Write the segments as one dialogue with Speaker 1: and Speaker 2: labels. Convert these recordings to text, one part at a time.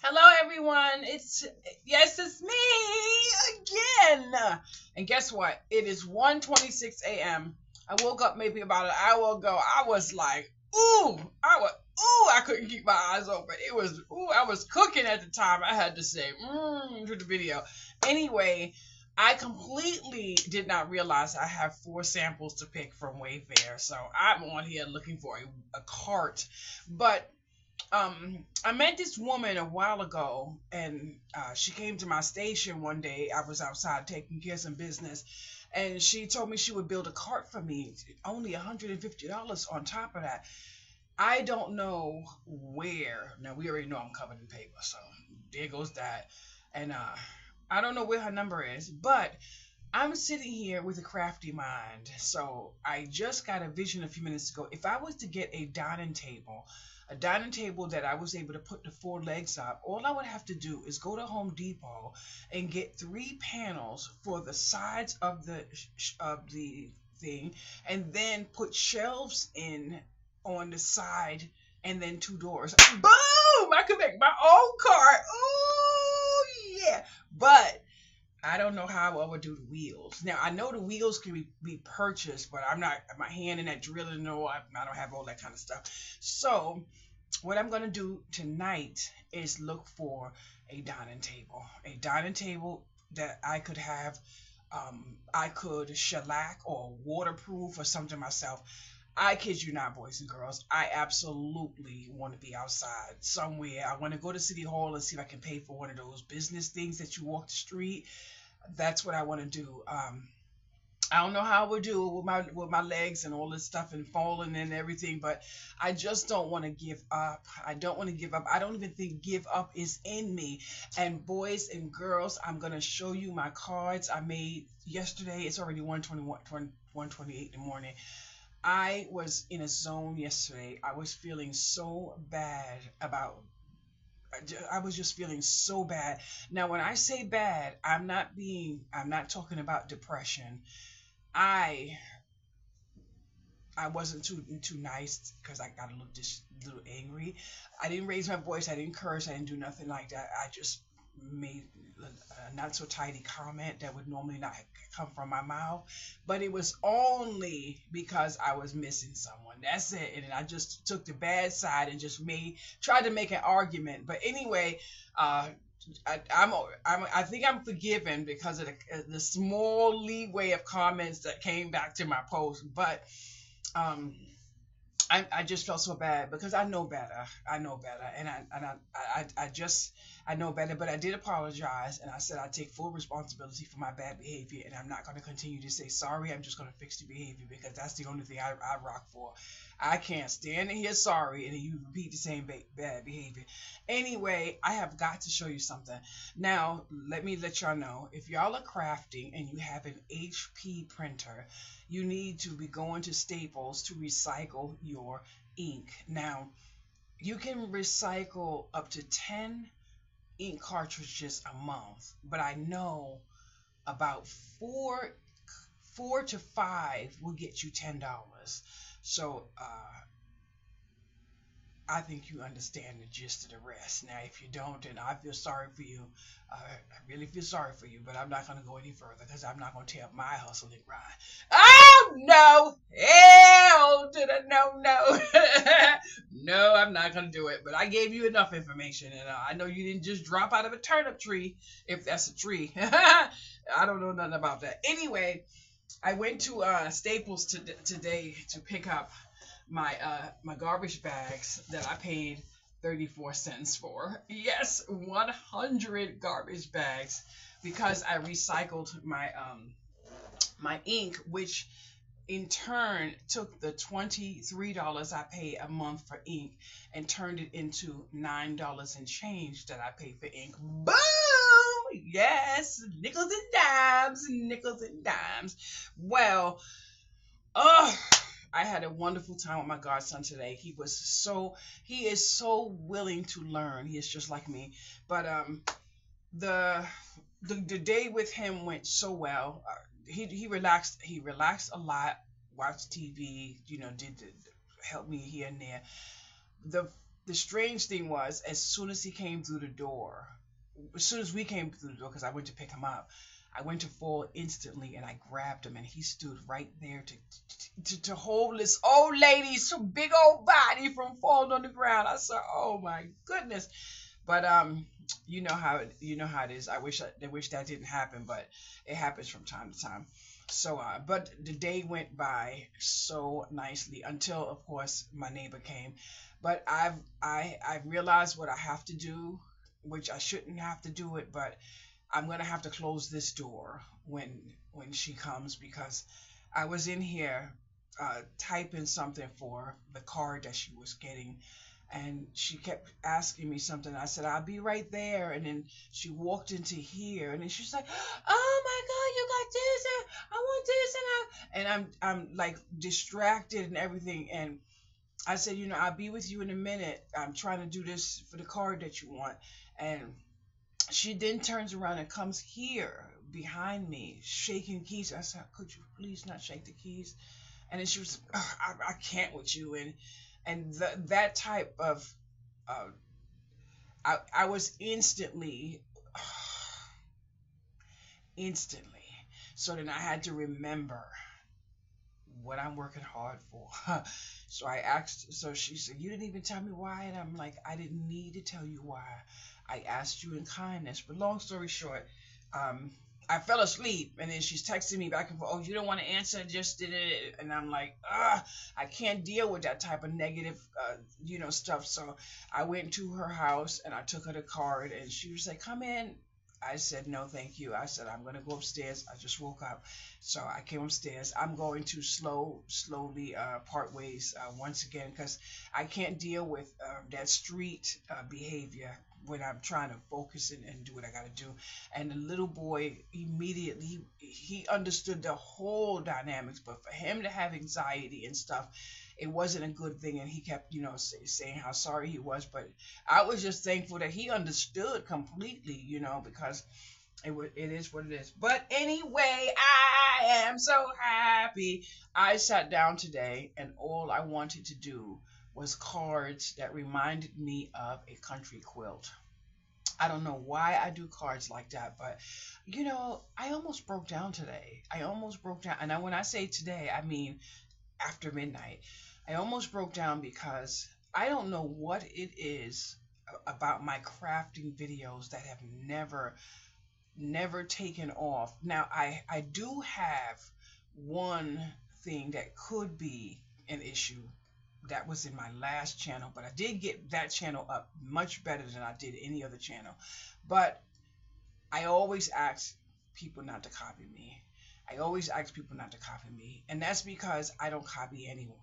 Speaker 1: Hello, everyone. It's me again. And guess what? It is 1:26 a.m. I woke up maybe about an hour ago. I was like, I couldn't keep my eyes open. I was cooking at the time. I had to say, to the video. Anyway, I completely did not realize I have four samples to pick from Wayfair. So I'm on here looking for a cart, but I met this woman a while ago, and she came to my station one day. I was outside taking care of some business, and she told me she would build a cart for me, only $150 on top of that. I don't know where. Now we already know I'm covered in paper, so there goes that. And I don't know where her number is, but I'm sitting here with a crafty mind. So I just got a vision a few minutes ago. If I was to get a dining table that I was able to put the four legs up, all I would have to do is go to Home Depot and get three panels for the sides of the thing, and then put shelves in on the side, and then two doors. Boom! I could make my own cart. Oh yeah! But I don't know how I would do the wheels. Now I know the wheels can be purchased, but I'm not my hand in that drilling. No, I don't have all that kind of stuff. So what I'm gonna do tonight is look for a dining table that I could have. I could shellac or waterproof or something myself. I kid you not, boys and girls. I absolutely want to be outside somewhere. I want to go to City Hall and see if I can pay for one of those business things that you walk the street. That's what I want to do. I don't know how I would do it with my legs and all this stuff and falling and everything, but I just don't want to give up. I don't want to give up. I don't even think give up is in me. And boys and girls, I'm gonna show you my cards I made yesterday. It's already 1:21, 1:28 in the morning. I was in a zone yesterday. I was feeling so bad about I was just feeling so bad. Now, when I say bad, I'm not talking about depression. I I wasn't too nice because I got a little angry. I didn't raise my voice. I didn't curse. I didn't do nothing like that. I just made a not so tidy comment that would normally not come from my mouth, but it was only because I was missing someone. That's it. And I just took the bad side and just made tried to make an argument. But anyway, uh, I think I'm forgiven because of the small leeway of comments that came back to my post, but um I just felt so bad because I know better. I know better, and I know better. But I did apologize, and I said I take full responsibility for my bad behavior, and I'm not going to continue to say sorry. I'm just going to fix the behavior because that's the only thing I rock for. I can't stand to hear sorry and then you repeat the same bad behavior. Anyway, I have got to show you something. Now, let me let y'all know if y'all are crafting and you have an HP printer, you need to be going to Staples to recycle your ink. Now, you can recycle up to 10 ink cartridges a month, but I know about four to five will get you $10. So I think you understand the gist of the rest. Now, if you don't, then I feel sorry for you. I really feel sorry for you, but I'm not going to go any further because I'm not going to tear up my hustle and grind. Oh, no. Hell to the no, no. No, I'm not going to do it. But I gave you enough information, and I know you didn't just drop out of a turnip tree, if that's a tree. I don't know nothing about that. Anyway, I went to Staples today to pick up my garbage bags that I paid 34 cents for. Yes, 100 garbage bags because I recycled my ink, which in turn took the $23 I pay a month for ink and turned it into $9 and change that I pay for ink. Boom! Yes, nickels and dimes. Well, oh, I had a wonderful time with my godson today. He is so willing to learn. He is just like me. But the the day with him went so well. He relaxed. He relaxed a lot. Watched TV. Did help me here and there. The the strange thing was, as soon as he came through the door, as soon as we came through the door, because I went to pick him up, I went to fall instantly, and I grabbed him, and he stood right there to hold this old lady's big old body from falling on the ground. I said, "Oh my goodness!" But you know how it is. I wish that didn't happen, but it happens from time to time. So, but the day went by so nicely until, of course, my neighbor came. But I've realized what I have to do, which I shouldn't have to do it, but I'm gonna have to close this door when she comes, because I was in here typing something for the card that she was getting, and she kept asking me something. I said, "I'll be right there," and then she walked into here, and then she's like, "Oh my God, you got this, and I want this," and I'm like distracted and everything, and I said, "I'll be with you in a minute. I'm trying to do this for the card that you want," and she then turns around and comes here behind me, shaking keys. I said, "Could you please not shake the keys?" And then she was, "Ugh, I can't with you," and that type of, uh, I was instantly. So then I had to remember what I'm working hard for. So I asked, so she said, "You didn't even tell me why," and I'm like, "I didn't need to tell you why. I asked you in kindness." But long story short, um, I fell asleep, and then she's texting me back and forth. "Oh, you don't want to answer? Just did it," and I'm like, I can't deal with that type of negative, stuff. So I went to her house and I took her the card, and she was like, "Come in." I said, "No, thank you." I said, "I'm gonna go upstairs. I just woke up." So I came upstairs. I'm going to slowly part ways once again, because I can't deal with that street behavior when I'm trying to focus and do what I got to do. And the little boy immediately, he understood the whole dynamics, but for him to have anxiety and stuff, it wasn't a good thing. And he kept, saying how sorry he was. But I was just thankful that he understood completely, because it is what it is. But anyway, I am so happy. I sat down today, and all I wanted to do was cards that reminded me of a country quilt. I don't know why I do cards like that, but I almost broke down today. I almost broke down. And when I say today, I mean after midnight. I almost broke down because I don't know what it is about my crafting videos that have never taken off. Now, I do have one thing that could be an issue that was in my last channel, but I did get that channel up much better than I did any other channel. But I always ask people not to copy me. I always ask people not to copy me, and that's because I don't copy anyone.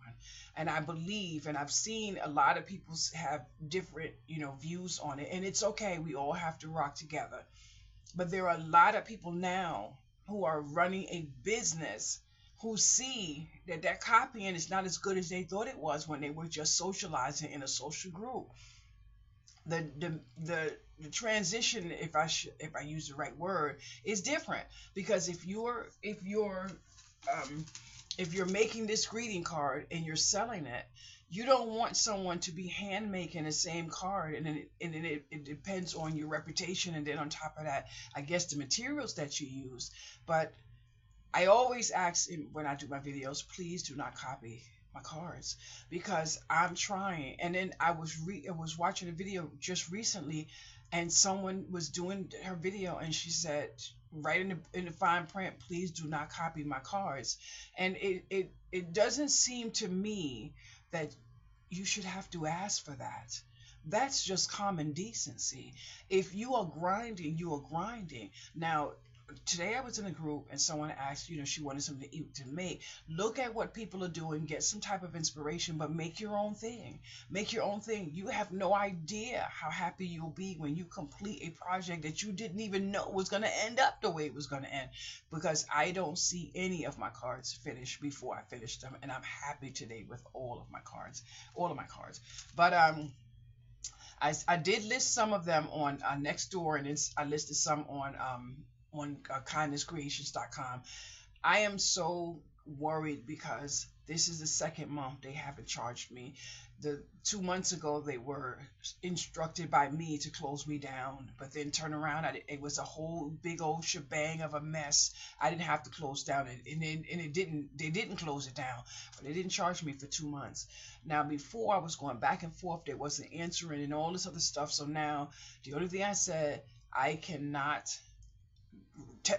Speaker 1: And I believe, and I've seen a lot of people have different, views on it, and it's okay. We all have to rock together. But there are a lot of people now who are running a business who see that that copying is not as good as they thought it was when they were just socializing in a social group. The transition, if I use the right word, is different, because um, if you're making this greeting card and you're selling it, you don't want someone to be hand making the same card, and it depends on your reputation, and then on top of that, I guess the materials that you use. But I always ask when I do my videos, please do not copy my cards, because I'm trying. And then I was watching a video just recently, and someone was doing her video, and she said, right in the fine print, "Please do not copy my cards." And it doesn't seem to me that you should have to ask for that. That's just common decency. If you are grinding, you are grinding. Now, today I was in a group, and someone asked, she wanted something to eat to make. Look at what people are doing, get some type of inspiration, but make your own thing. Make your own thing. You have no idea how happy you'll be when you complete a project that you didn't even know was going to end up the way it was going to end. Because I don't see any of my cards finished before I finish them, and I'm happy today with all of my cards. But I did list some of them on Nextdoor, and I listed some on kindnesscreations.com. I am so worried because This is the second month they haven't charged me. The 2 months ago they were instructed by me to close me down, but then turn around. It was a whole big old shebang of a mess. I didn't have to close down, and it didn't. They didn't close it down, but they didn't charge me for 2 months. Now before I was going back and forth, they wasn't answering and all this other stuff. So now the only thing I said, I cannot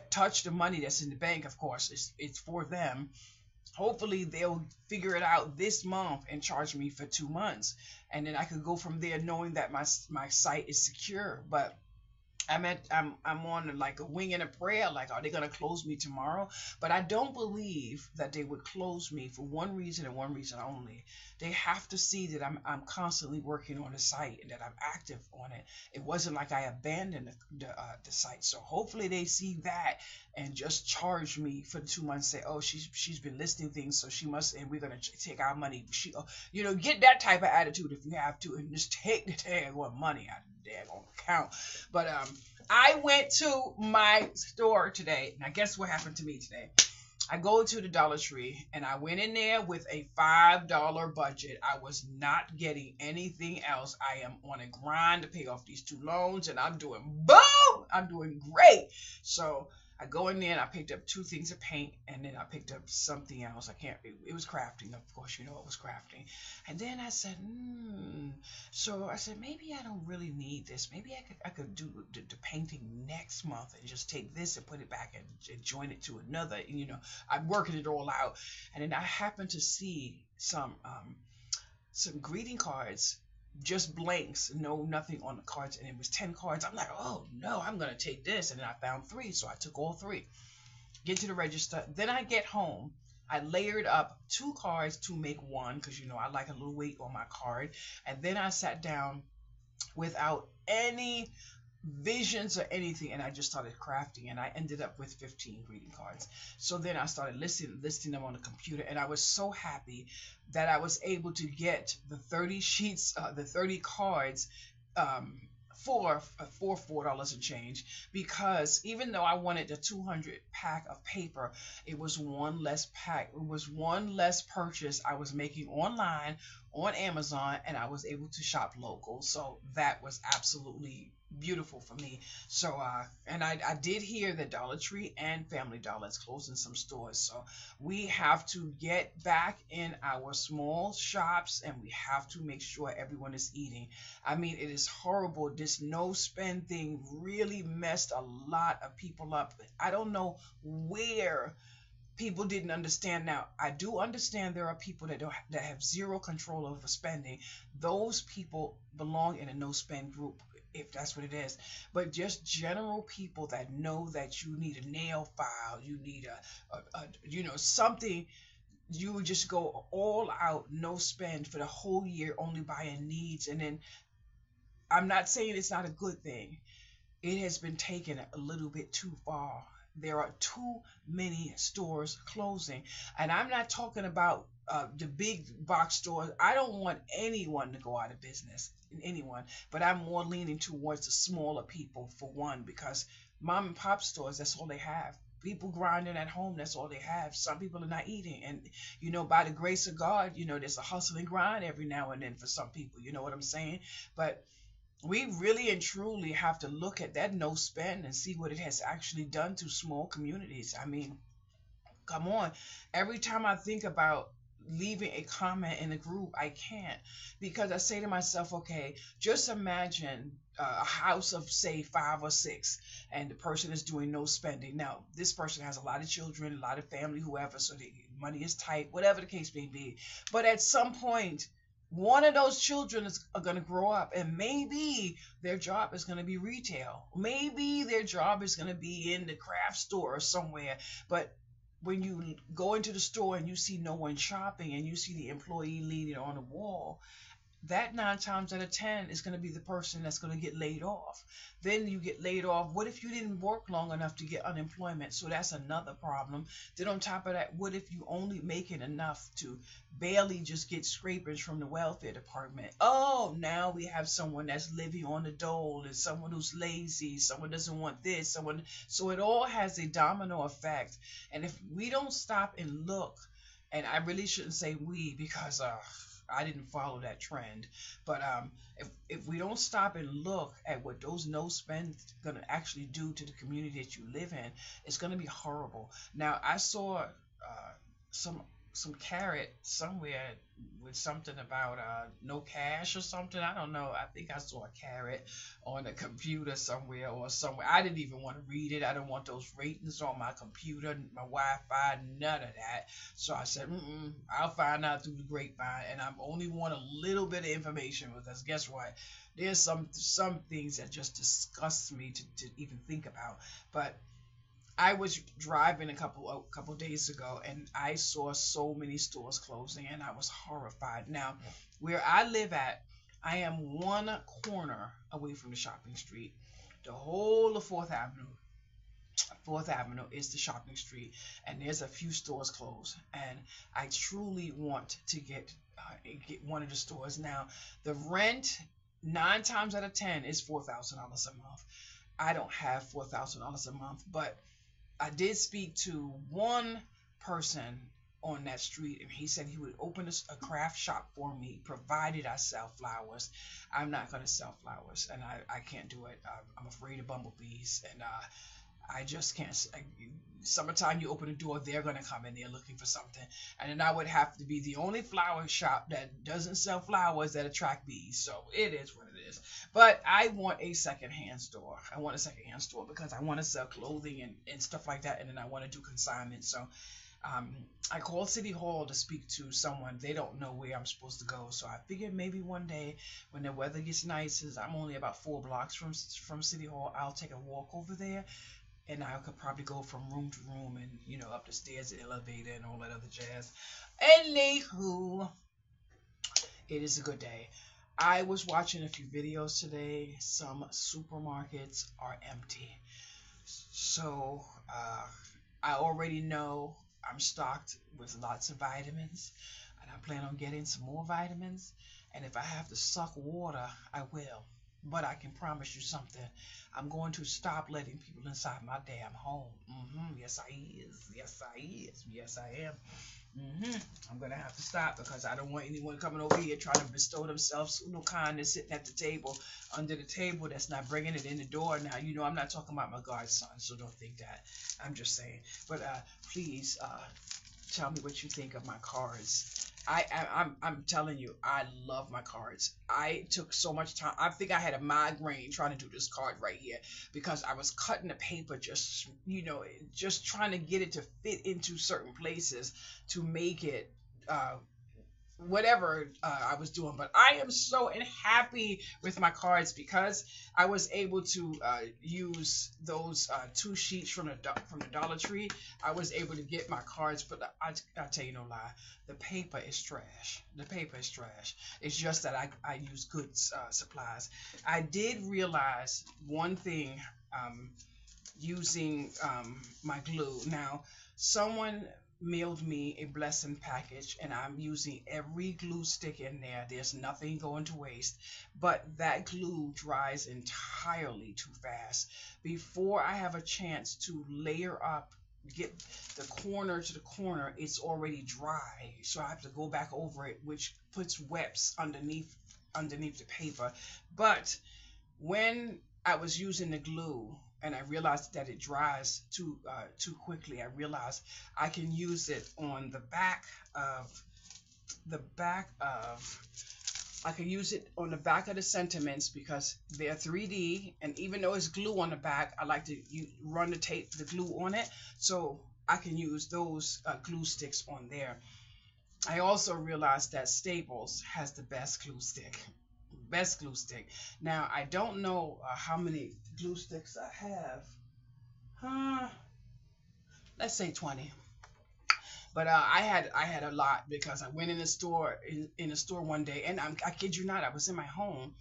Speaker 1: touch the money that's in the bank. Of course, it's for them. Hopefully they'll figure it out this month and charge me for 2 months, and then I could go from there knowing that my site is secure. But I'm on like a wing and a prayer. Like, are they gonna close me tomorrow? But I don't believe that they would close me for one reason and one reason only. They have to see that I'm constantly working on the site and that I'm active on it. It wasn't like I abandoned the site. So hopefully they see that and just charge me for the 2 months. Say, oh, she's been listing things, so she must, and we're gonna take our money. Get that type of attitude if you have to, and just take the daggone money out of the daggone account. But I went to my store today. Now, guess what happened to me today? I go to the Dollar Tree and I went in there with a $5 budget. I was not getting anything else. I am on a grind to pay off these 2 loans, and I'm doing boom. I'm doing great. So I go in there and I picked up 2 things of paint, and then I picked up something else. It was crafting, of course, it was crafting. And then I said, so I said, maybe I don't really need this. Maybe I could do the painting next month and just take this and put it back and join it to another. I'm working it all out. And then I happened to see some greeting cards, just blanks, nothing on the cards, and it was 10 cards. I'm like, oh no, I'm gonna take this. And then I found 3, so I took all 3. Get to the register. Then I get home. I layered up 2 cards to make one, because I like a little weight on my card. And then I sat down without any visions or anything, and I just started crafting, and I ended up with 15 greeting cards. So then I started listing them on the computer, and I was so happy that I was able to get the 30 sheets, the 30 cards, for $4 and change, because even though I wanted the 200 pack of paper, it was one less pack. It was one less purchase I was making online on Amazon, and I was able to shop local. So that was absolutely beautiful for me. So and I did hear that Dollar Tree and Family Dollar is closing some stores. So we have to get back in our small shops, and we have to make sure everyone is eating. I mean, it is horrible. This no spend thing really messed a lot of people up. I don't know where people didn't understand. Now, I do understand there are people that have zero control over spending. Those people belong in a no spend group, if that's what it is. But just general people that know that you need a nail file, you need something, you would just go all out, no spend for the whole year, only buying needs. And then I'm not saying it's not a good thing. It has been taken a little bit too far. There are too many stores closing, and I'm not talking about the big box stores. I don't want anyone to go out of business, anyone, but I'm more leaning towards the smaller people, for one, because mom and pop stores, that's all they have. People grinding at home, that's all they have. Some people are not eating, and by the grace of God, there's a hustle and grind every now and then for some people. You know what I'm saying? But we really and truly have to look at that no spend and see what it has actually done to small communities. I mean, come on. Every time I think about leaving a comment in a group, I can't, because I say to myself, okay, just imagine a house of, say, 5 or 6, and the person is doing no spending. Now, this person has a lot of children, a lot of family, whoever, so the money is tight, whatever the case may be. But at some point, one of those children are going to grow up, and maybe their job is going to be retail. Maybe their job is going to be in the craft store or somewhere. But when you go into the store and you see no one shopping, and you see the employee leaning on the wall, that 9 times out of 10 is going to be the person that's going to get laid off. Then you get laid off. What if you didn't work long enough to get unemployment? So that's another problem. Then on top of that, what if you only making enough to barely just get scrapings from the welfare department? Oh, now we have someone that's living on the dole, and someone who's lazy, someone doesn't want this, so it all has a domino effect. And if we don't stop and look And I really shouldn't say we because I didn't follow that trend. But if we don't stop and look at what those no spend gonna actually do to the community that you live in, it's gonna be horrible. Now I saw some some carrot somewhere with something about no cash or something. I don't know. I think I saw a carrot on a computer somewhere or somewhere. I didn't even want to read it. I don't want those ratings on my computer, my Wi-Fi, none of that. So I said, I'll find out through the grapevine, and I only want a little bit of information because guess what? There's some things that just disgust me to even think about. But I was driving a couple days ago, and I saw so many stores closing, and I was horrified. Now, where I live at, I am one corner away from the shopping street. The whole of Fourth Avenue is the shopping street, and there's a few stores closed. And I truly want to get one of the stores. Now, the rent 9 times out of 10 is $4,000 a month. I don't have $4,000 a month, but I did speak to one person on that street, and he said he would open a craft shop for me, provided I sell flowers. I'm not going to sell flowers, and I can't do it. I'm afraid of bumblebees, and I just can't. Summertime, you open the door, they're going to come in there looking for something, and then I would have to be the only flower shop that doesn't sell flowers that attract bees. So it is what it is. But I want a secondhand store. I want a secondhand store because I want to sell clothing and stuff like that, and then I want to do consignment. So I called City Hall to speak to someone. They don't know where I'm supposed to go. So I figured maybe one day when the weather gets nice, as I'm only about 4 blocks from City Hall, I'll take a walk over there, and I could probably go from room to room and up the stairs, the elevator, and all that other jazz. Anywho, it is a good day. I was watching a few videos today. Some supermarkets are empty, so I already know I'm stocked with lots of vitamins, and I plan on getting some more vitamins. And if I have to suck water, I will. But I can promise you something. I'm going to stop letting people inside my damn home. Yes, I is. Yes, I is. Yes, I am. I'm going to have to stop because I don't want anyone coming over here trying to bestow themselves no kindness sitting at the table, under the table, that's not bringing it in the door. Now, I'm not talking about my godson, so don't think that. I'm just saying. But please tell me what you think of my cards. I'm telling you, I love my cards. I took so much time. I think I had a migraine trying to do this card right here because I was cutting the paper, just trying to get it to fit into certain places to make it whatever I was doing. But I am so happy with my cards because I was able to use those 2 sheets from the Dollar Tree. I was able to get my cards, but I'll tell you no lie, the paper is trash. The paper is trash. It's just that I use good supplies. I did realize one thing using my glue. Now, someone mailed me a blessing package, and I'm using every glue stick in there. There's nothing going to waste, but that glue dries entirely too fast. Before I have a chance to layer up, get the corner to the corner, it's already dry, so I have to go back over it, which puts webs underneath the paper. But when I was using the glue and I realized that it dries too quickly, I realized I can use it on the back of I can use it on the back of the sentiments because they're 3D, and even though it's glue on the back, I like to run the glue on it, so I can use those glue sticks on there. I also realized that Staples has the best glue stick. Best glue stick. Now, I don't know how many glue sticks I have. Let's say 20. But I had a lot because I went in the store one day, and I kid you not, I was in my home,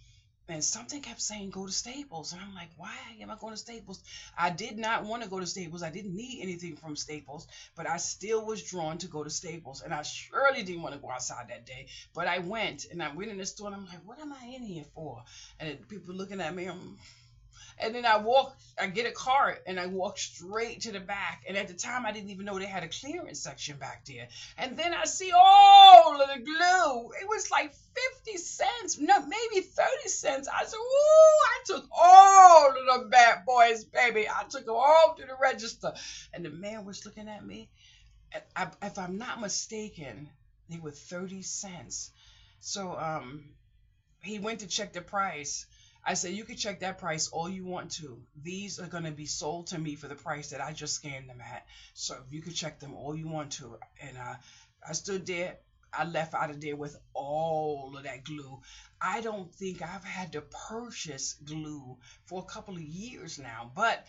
Speaker 1: and something kept saying go to Staples, and I'm like, why am I going to Staples? I did not want to go to Staples. I didn't need anything from Staples, but I still was drawn to go to Staples, and I surely didn't want to go outside that day. But I went in the store, and I'm like, what am I in here for? And people looking at me, And then I get a cart and I walk straight to the back. And at the time, I didn't even know they had a clearance section back there. And then I see all of the glue. It was like 50 cents, no, maybe 30 cents. I said, ooh, I took all of the bad boys, baby. I took them all to the register. And the man was looking at me. If I'm not mistaken, they were 30 cents. So he went to check the price. I said, you can check that price all you want to. These are going to be sold to me for the price that I just scanned them at. So you can check them all you want to. And I stood there. I left out of there with all of that glue. I don't think I've had to purchase glue for a couple of years now. But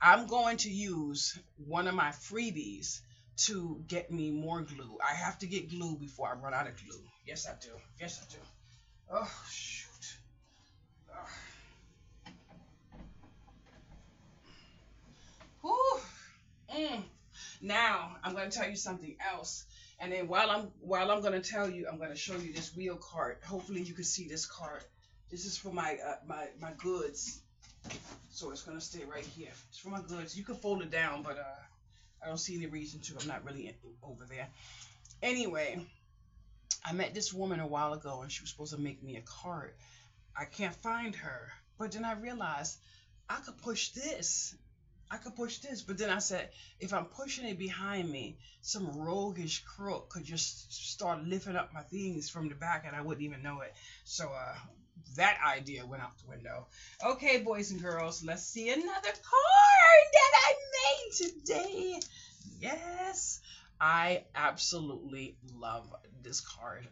Speaker 1: I'm going to use one of my freebies to get me more glue. I have to get glue before I run out of glue. Yes, I do. Yes, I do. Oh, shoot. Whew. Now I'm going to tell you something else, and then while I'm going to tell you, I'm going to show you this wheel cart. Hopefully, you can see this cart. This is for my my goods, so it's going to stay right here. It's for my goods. You can fold it down, but I don't see any reason to. I'm not really over there. Anyway, I met this woman a while ago, and she was supposed to make me a cart. I can't find her, but then I realized I could push this. But then I said, if I'm pushing it behind me, some roguish crook could just start lifting up my things from the back and I wouldn't even know it. So that idea went out the window. Okay, boys and girls, let's see another card that I made today. Yes, I absolutely love this card.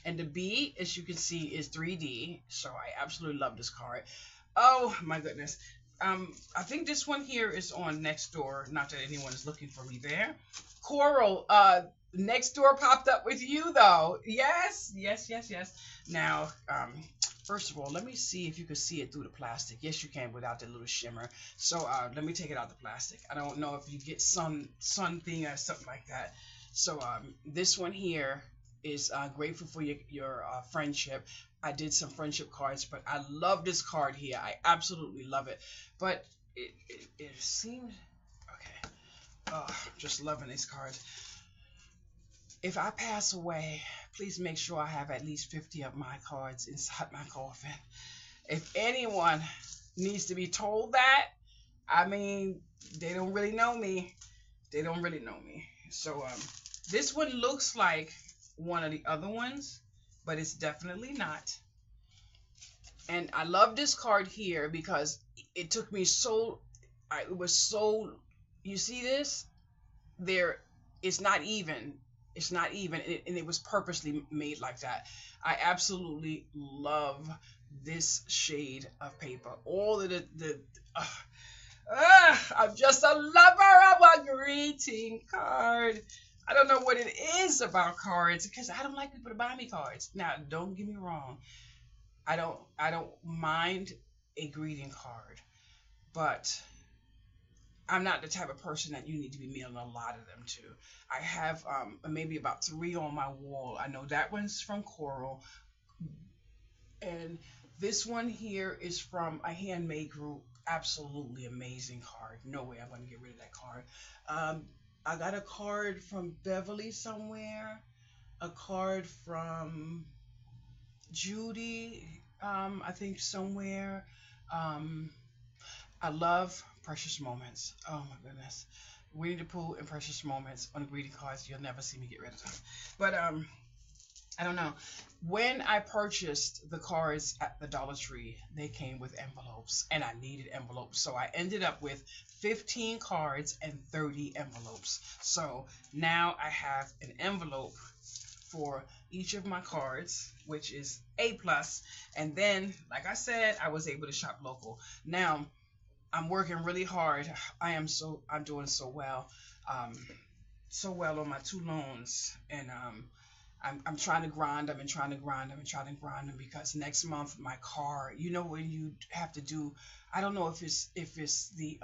Speaker 1: And the B, as you can see, is 3D. So I absolutely love this card. Oh my goodness. I think this one here is on Nextdoor. Not that anyone is looking for me there. Coral, Nextdoor popped up with you though. Yes. Now, first of all, let me see if you can see it through the plastic. Yes, you can without the little shimmer. So let me take it out the plastic. I don't know if you get sun thing or something like that. So this one here is grateful for your friendship. I did some friendship cards, but I love this card here. I absolutely love it. But it seems okay. Just loving these cards. If I pass away, please make sure I have at least 50 of my cards inside my coffin. If anyone needs to be told that, I mean, they don't really know me. So this one looks like one of the other ones, but it's definitely not. And I love this card here because it took me you see this? It's not even. And it was purposely made like that. I absolutely love this shade of paper. All of I'm just a lover of a greeting card. I don't know what it is about cards because I don't like people to buy me cards. Now, don't get me wrong. I don't mind a greeting card, but I'm not the type of person that you need to be mailing a lot of them to. I have maybe about 3 on my wall. I know that one's from Coral, and this one here is from a handmade group. Absolutely amazing card. No way I'm going to get rid of that card. I got a card from Beverly somewhere, a card from Judy, I think somewhere. I love Precious Moments. Oh my goodness. Winnie the Pooh and Precious Moments on greeting cards. You'll never see me get rid of them. But I don't know. When I purchased the cards at the Dollar Tree, they came with envelopes, and I needed envelopes. So I ended up with 15 cards and 30 envelopes. So now I have an envelope for each of my cards, which is A+. And then, like I said, I was able to shop local. Now, I'm working really hard. I'm doing so well. So well on my 2 loans. And I'm trying to grind them because next month my car, when you have to do, I don't know if it's the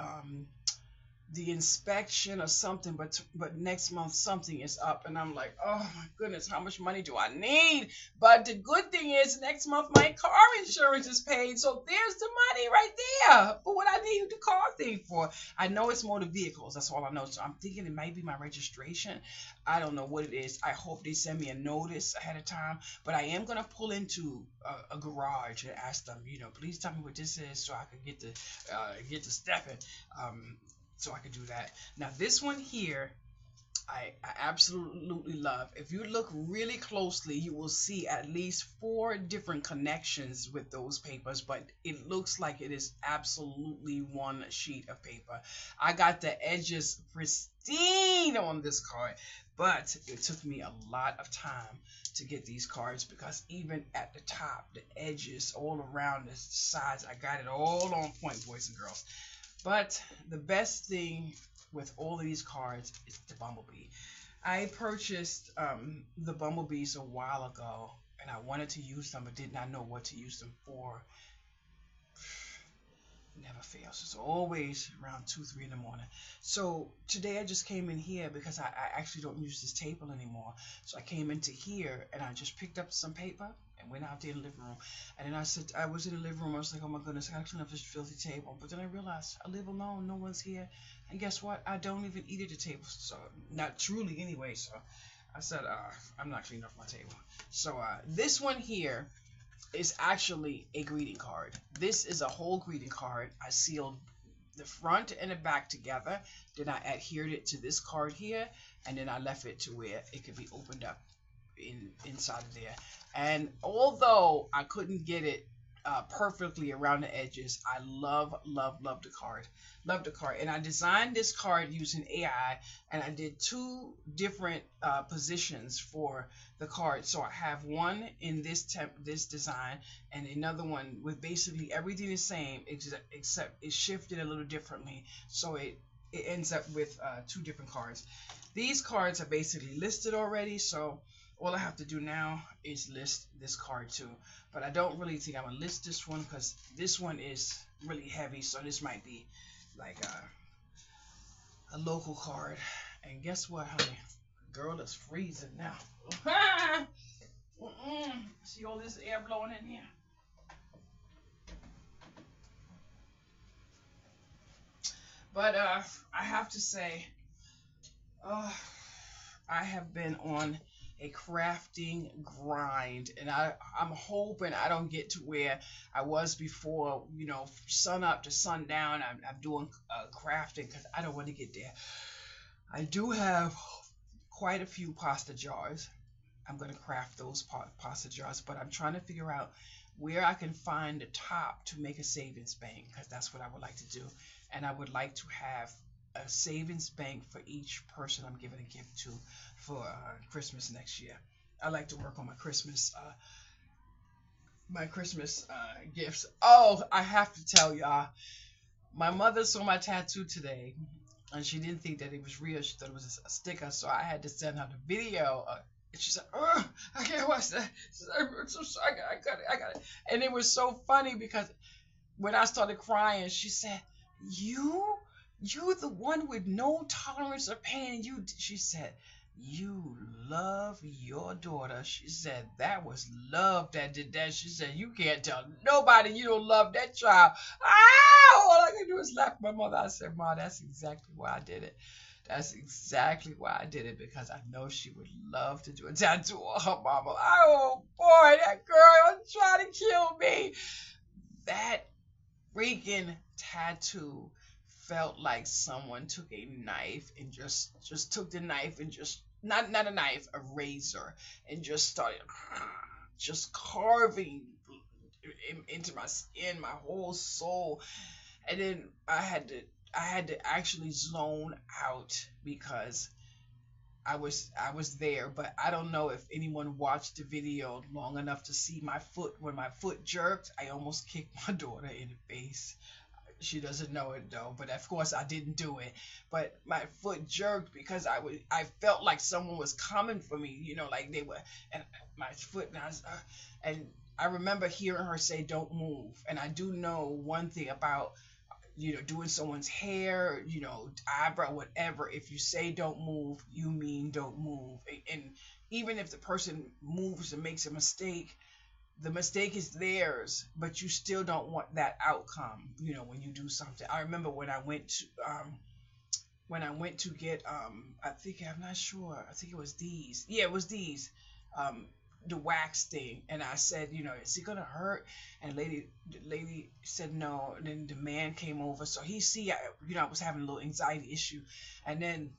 Speaker 1: the inspection or something, but next month something is up, and I'm like, oh my goodness, how much money do I need? But the good thing is next month my car insurance is paid, so there's the money right there for what I need the car thing for. I know it's motor vehicles, that's all I know. So I'm thinking it might be my registration. I don't know what it is. I hope they send me a notice ahead of time. But I am gonna pull into a garage and ask them, please tell me what this is so I can get to stepping. So I could do that. Now this one here, I absolutely love. If you look really closely, you will see at least 4 different connections with those papers, but it looks like it is absolutely one sheet of paper. I got the edges pristine on this card, but it took me a lot of time to get these cards because even at the top, the edges all around the sides, I got it all on point, boys and girls. But the best thing with all of these cards is the Bumblebee. I purchased the Bumblebees a while ago, and I wanted to use them, but did not know what to use them for. Never fails. It's always around 2, 3 in the morning. So today I just came in here because I actually don't use this table anymore. So I came into here and I just picked up some paper and went out there in the living room. And then I was in the living room. I was like, oh my goodness, I gotta clean up this filthy table. But then I realized I live alone. No one's here. And guess what? I don't even eat at the table. So not truly anyway. So I said, I'm not cleaning up my table. So this one here is actually a greeting card. This is a whole greeting card. I sealed the front and the back together. Then I adhered it to this card here, and then I left it to where it could be opened up inside of there. And although I couldn't get it perfectly around the edges, I love the card. Love the card. And I designed this card using AI, and I did 2 different positions for the card. So I have one in this design, and another one with basically everything the same, except it's shifted a little differently. So it ends up with 2 different cards. These cards are basically listed already, so all I have to do now is list this card too. But I don't really think I'm going to list this one because this one is really heavy. So this might be like a local card. And guess what, honey? Girl, it's freezing now. See all this air blowing in here? But I have to say, I have been on a crafting grind, and I'm hoping I don't get to where I was before, sun up to sundown. I'm doing crafting because I don't want to get there. I do have quite a few pasta jars. I'm going to craft those pasta jars, but I'm trying to figure out where I can find the top to make a savings bank, because that's what I would like to do. And I would like to have a savings bank for each person I'm giving a gift to for Christmas next year. I like to work on my Christmas gifts. Oh, I have to tell y'all, my mother saw my tattoo today, and she didn't think that it was real. She thought it was a sticker, so I had to send her the video. And she said, "Oh, I can't watch that." She said, "I'm so sorry. I got it." And it was so funny because when I started crying, she said, "You the one with no tolerance of pain. She said, you love your daughter." She said, "That was love that did that." She said, "You can't tell nobody you don't love that child." All I can do is laugh at my mother. I said, "Ma, that's exactly why I did it. That's exactly why I did it, because I know she would love to do a tattoo on her mama." Oh boy, that girl was trying to kill me. That freaking tattoo felt like someone took a knife and just took the knife and just not a knife, a razor, and just started just carving into my skin, my whole soul. And then I had to actually zone out because I was there, but I don't know if anyone watched the video long enough to see my foot. When my foot jerked, I almost kicked my daughter in the face. She doesn't know it though, but of course I didn't do it. But my foot jerked because I felt like someone was coming for me, like they were, and my foot, and I remember hearing her say, "Don't move." And I do know one thing about doing someone's hair, eyebrow, whatever. If you say don't move, you mean don't move. And even if the person moves and makes a mistake, the mistake is theirs, but you still don't want that outcome, when you do something. I remember when I went to get I'm not sure. I think it was these. Yeah, it was these. The wax thing, and I said, is it gonna hurt? And the lady said no. And then the man came over, so I was having a little anxiety issue, and then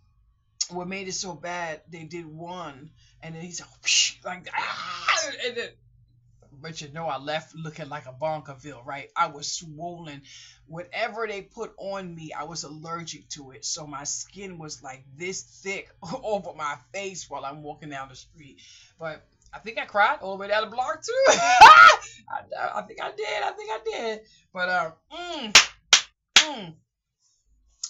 Speaker 1: what made it so bad, they did one, and then he's like, and then, but I left looking like a Bonkerville, right? I was swollen. Whatever they put on me, I was allergic to it. So my skin was like this thick over my face while I'm walking down the street. But I think I cried all the way down the block too. I think I did. But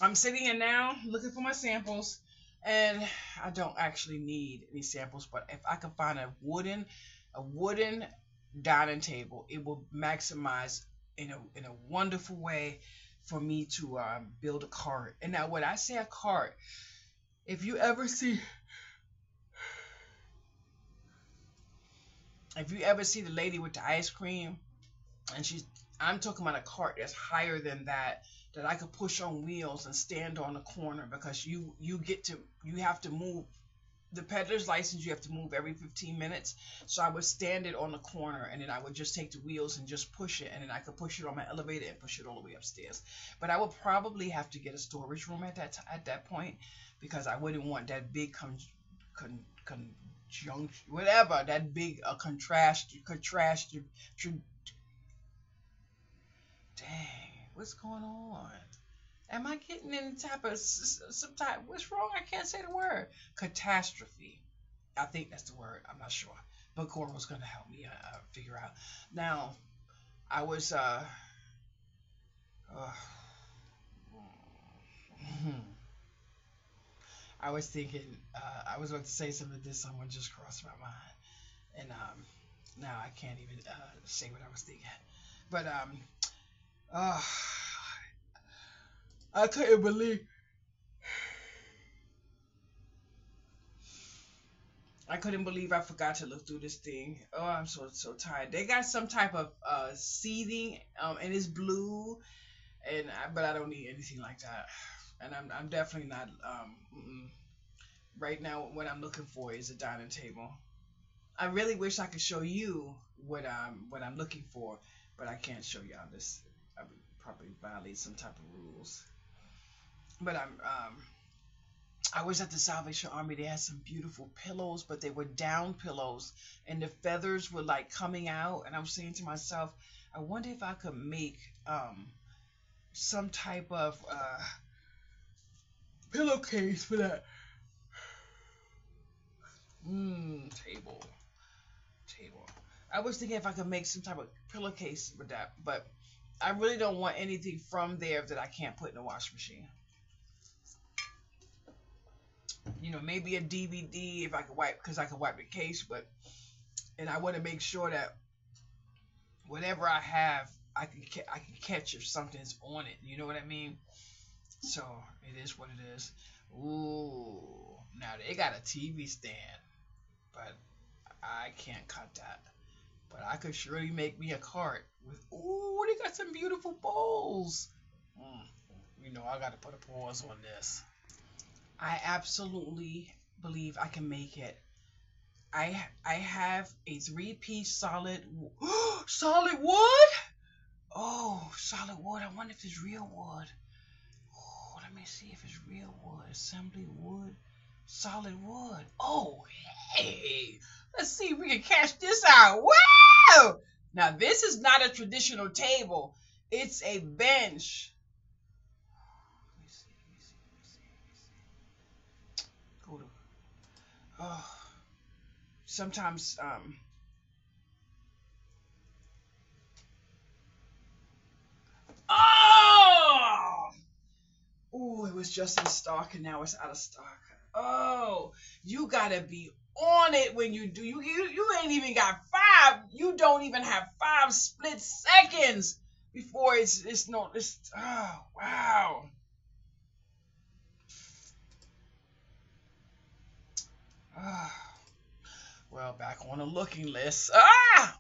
Speaker 1: I'm sitting here now looking for my samples, and I don't actually need any samples. But if I can find a wooden dining table, it will maximize in a wonderful way for me to build a cart. And now, when I say a cart, if you ever see the lady with the ice cream, and I'm talking about a cart that's higher than that I could push on wheels and stand on the corner, because you have to move. The peddler's license, you have to move every 15 minutes. So I would stand it on the corner, and then I would just take the wheels and just push it, and then I could push it on my elevator and push it all the way upstairs. But I would probably have to get a storage room at that point, because I wouldn't want that big conjunction, whatever, that big contrast. Dang, what's going on? Am I getting any type of some type? What's wrong? I can't say the word. Catastrophe. I think that's the word. I'm not sure. But Cora was going to help me figure out. Now, I was I was thinking. I was about to say something. Someone just crossed my mind, and now I can't even say what I was thinking. But uh, I couldn't believe I forgot to look through this thing. Oh, I'm so tired. They got some type of seating, and it's blue, but I don't need anything like that. And I'm definitely not right now. What I'm looking for is a dining table. I really wish I could show you what I'm looking for, but I can't show y'all this. I would probably violate some type of rules. But I was at the Salvation Army. They had some beautiful pillows, but they were down pillows, and the feathers were like coming out. And I was saying to myself, I wonder if I could make some type of pillowcase for that. Table. I was thinking if I could make some type of pillowcase with that, but I really don't want anything from there that I can't put in the washing machine. Maybe a DVD if I could wipe, because I could wipe the case, and I want to make sure that whatever I have, I can catch if something's on it. You know what I mean? So it is what it is. Ooh, now they got a TV stand, but I can't cut that. But I could surely make me a cart with. Ooh, they got some beautiful bowls. I got to put a pause on this. I absolutely believe I can make it. I have a 3-piece solid solid wood. Oh, solid wood. I wonder if it's real wood. Oh, let me see if it's real wood. Assembly wood. Solid wood. Oh, hey. Let's see if we can catch this out. Wow! Now, this is not a traditional table. It's a bench. Let me see. Go to. Oh. Sometimes, oh, it was just in stock and now it's out of stock. Oh, you gotta be on it when you do. You ain't even got 5. You don't even have 5 split seconds before it's no it's oh wow. Ah, well, back on the looking list. I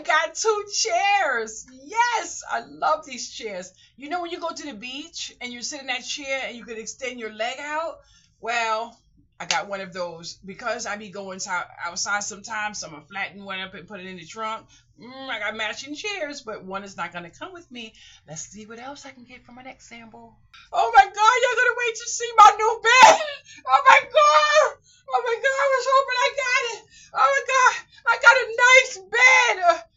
Speaker 1: got two chairs. Yes, I love these chairs. You know when you go to the beach and you sit in that chair and you can extend your leg out? Well, I got one of those because I be going outside sometimes. So I'm gonna flatten one up and put it in the trunk. I got matching chairs, but one is not gonna come with me. Let's see what else I can get for my next sample. Oh my God, you're gonna wait to see my new bed. Oh my God. Oh my God, I was hoping I got it. Oh my God, I got a nice bed,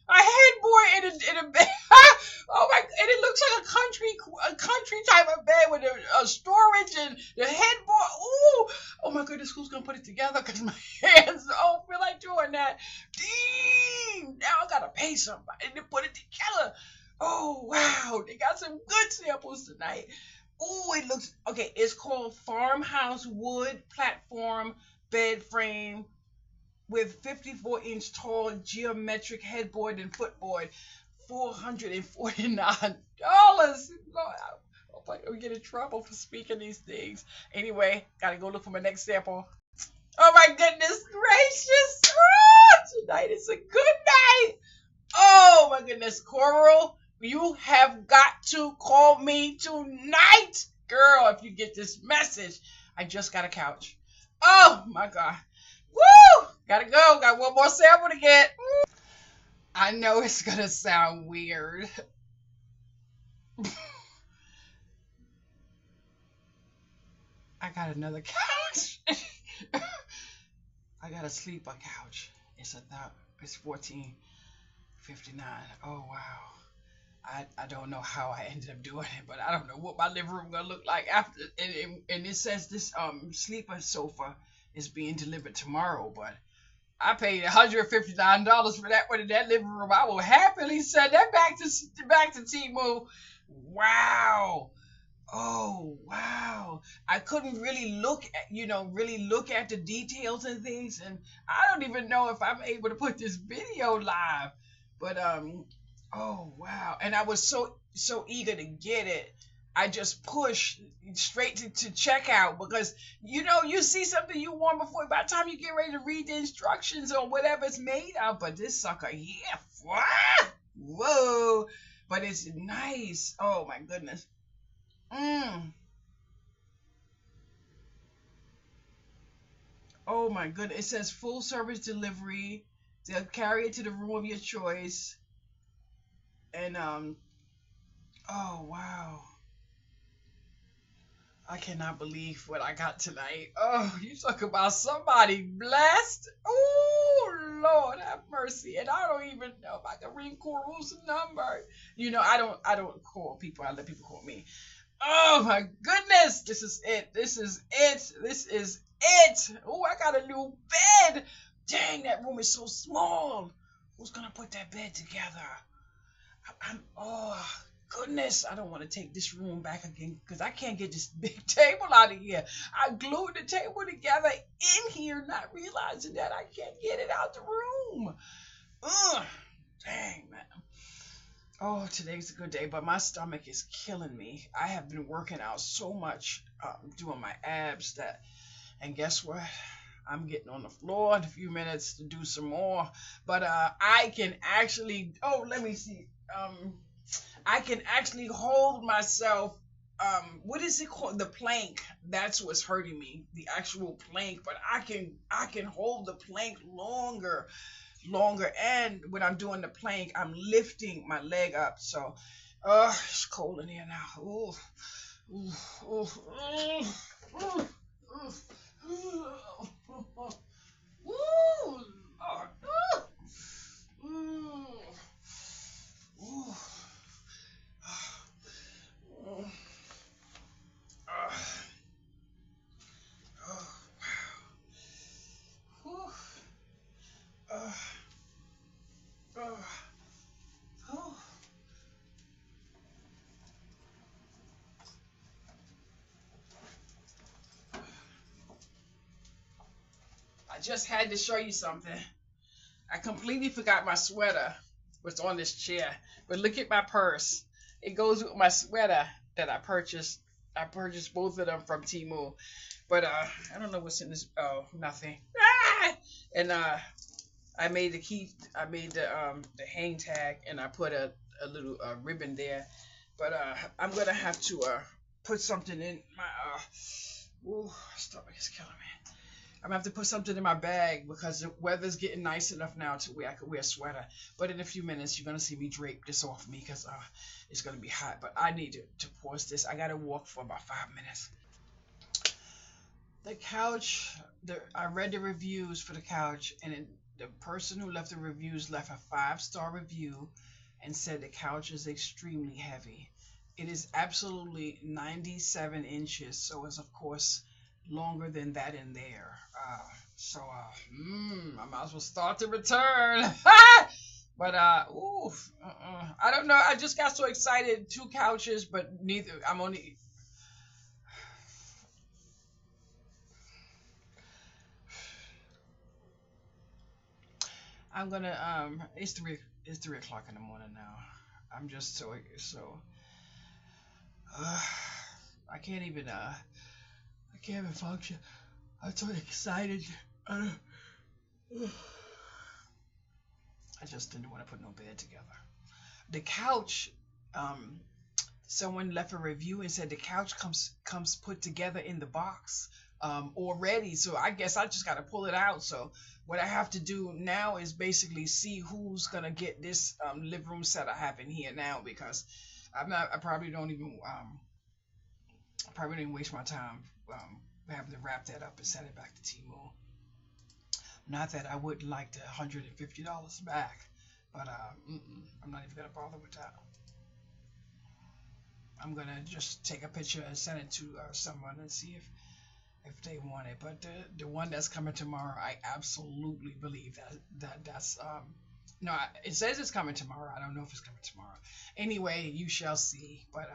Speaker 1: a headboard in a bed. Oh my, and it looks like a country type of bed with a storage and the headboard. Ooh, oh my goodness, who's gonna put it together? Cause my hands don't feel like doing that. Dang, now I gotta pay somebody to put it together. Oh wow, they got some good samples tonight. Oh, it looks okay. It's called Farmhouse Wood Platform Bed Frame with 54-inch tall geometric headboard and footboard. $449. Lord, I hope I don't get in trouble for speaking these things. Anyway, gotta go look for my next sample. Oh my goodness gracious! Tonight is a good night. Oh my goodness, Coral, you have got to call me tonight, girl. If you get this message, I just got a couch. Oh my God. Woo! Gotta go. Got one more sample to get. I know it's gonna sound weird. I got another couch. I got a sleeper couch. It's 1459. Oh wow. I don't know how I ended up doing it, but I don't know what my living room gonna look like after. And it says this sleeper sofa is being delivered tomorrow, but I paid $159 for that one in that living room. I will happily send that back to Temu. Wow. Oh wow. I couldn't really look at the details and things, and I don't even know if I'm able to put this video live. But oh wow. And I was so eager to get it. I just pushed straight to checkout because you see something you want before by the time you get ready to read the instructions on whatever it's made of. But this sucker here, whoa! But it's nice. Oh my goodness. Mm. Oh my goodness. It says full service delivery. They'll carry it to the room of your choice. And oh wow. I cannot believe what I got tonight. Oh, you talk about somebody blessed. Oh, Lord have mercy. And I don't even know if I can ring Coral's number. I don't call people. I let people call me. Oh my goodness. This is it. This is it. This is it. Oh, I got a new bed. Dang, that room is so small. Who's gonna put that bed together? Oh goodness, I don't want to take this room back again because I can't get this big table out of here. I glued the table together in here, not realizing that I can't get it out the room. Ugh, dang man. Oh, today's a good day, but my stomach is killing me. I have been working out so much, doing my abs and guess what? I'm getting on the floor in a few minutes to do some more, but I can actually. Oh, let me see. I can actually hold myself. What is it called? The plank. That's what's hurting me. The actual plank. But I can hold the plank longer. And when I'm doing the plank, I'm lifting my leg up. So, it's cold in here now. Ooh, ooh, ooh, ooh, ooh, ooh, ooh. Ooh, Lord. Ooh. Ooh. Ooh. Oh, wow. Uh, uh, oh. I just had to show you something. I completely forgot my sweater. what's on this chair. But look at my purse. It goes with my sweater that I purchased. I purchased both of them from Temu. But I don't know what's in this. Oh, nothing. Ah! And I made the key. I made the hang tag, and I put a little ribbon there. But I'm gonna have to put something in my ooh, stomach is killing me. I'm gonna have to put something in my bag because the weather's getting nice enough now to where I could wear a sweater. But in a few minutes, you're gonna see me drape this off me because it's gonna be hot. But I need to pause this. I gotta walk for about 5 minutes. The couch. I read the reviews for the couch, and the person who left the reviews left a 5-star review and said the couch is extremely heavy. It is absolutely 97 inches, so it's of course longer than that in there. I might as well start the return. But I don't know. I just got so excited. 2 couches, but neither. I'm only. I'm gonna It's 3 o'clock in the morning now. I'm just so I can't even function. I'm so excited. I just didn't want to put no bed together. The couch, someone left a review and said the couch comes put together in the box already. So I guess I just got to pull it out. So what I have to do now is basically see who's gonna get this living room set I have in here now, because I probably don't even waste my time having to wrap that up and send it back to Temu. Not that I wouldn't like the $150 back, but I'm not even gonna bother with that. I'm gonna just take a picture and send it to someone and see if they want it. But the one that's coming tomorrow, I absolutely believe that's no, it says it's coming tomorrow. I don't know if it's coming tomorrow. Anyway, you shall see. But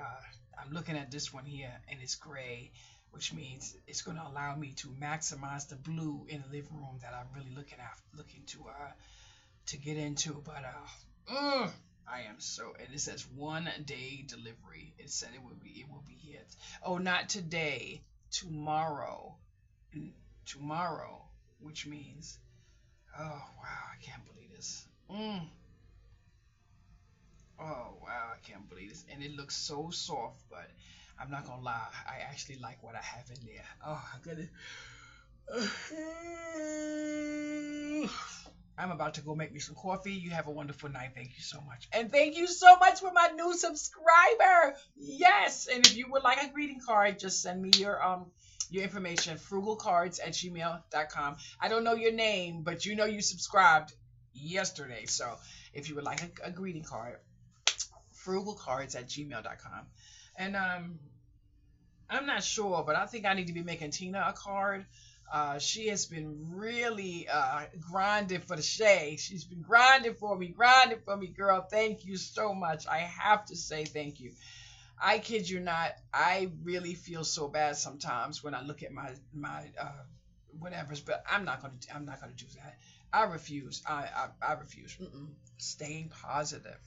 Speaker 1: I'm looking at this one here, and it's gray, which means it's going to allow me to maximize the blue in the living room that I'm really looking to get into. But I am so, and it says 1-day delivery. It said it will be here. Oh, not today, tomorrow, which means, oh wow, I can't believe this. Oh wow, I can't believe this. And it looks so soft, but I'm not gonna lie, I actually like what I have in there. Oh, I'm about to go make me some coffee. You have a wonderful night. Thank you so much. And thank you so much for my new subscriber. Yes. And if you would like a greeting card, just send me your information, frugalcards@gmail.com. I don't know your name, but you know you subscribed yesterday. So if you would like a greeting card, frugalcards@gmail.com. And I'm not sure, but I think I need to be making Tina a card. She has been really grinding for the Shay. She's been grinding for me, girl. Thank you so much. I have to say thank you. I kid you not. I really feel so bad sometimes when I look at my whatever's, but I'm not gonna do that. I refuse. I refuse. Staying positive.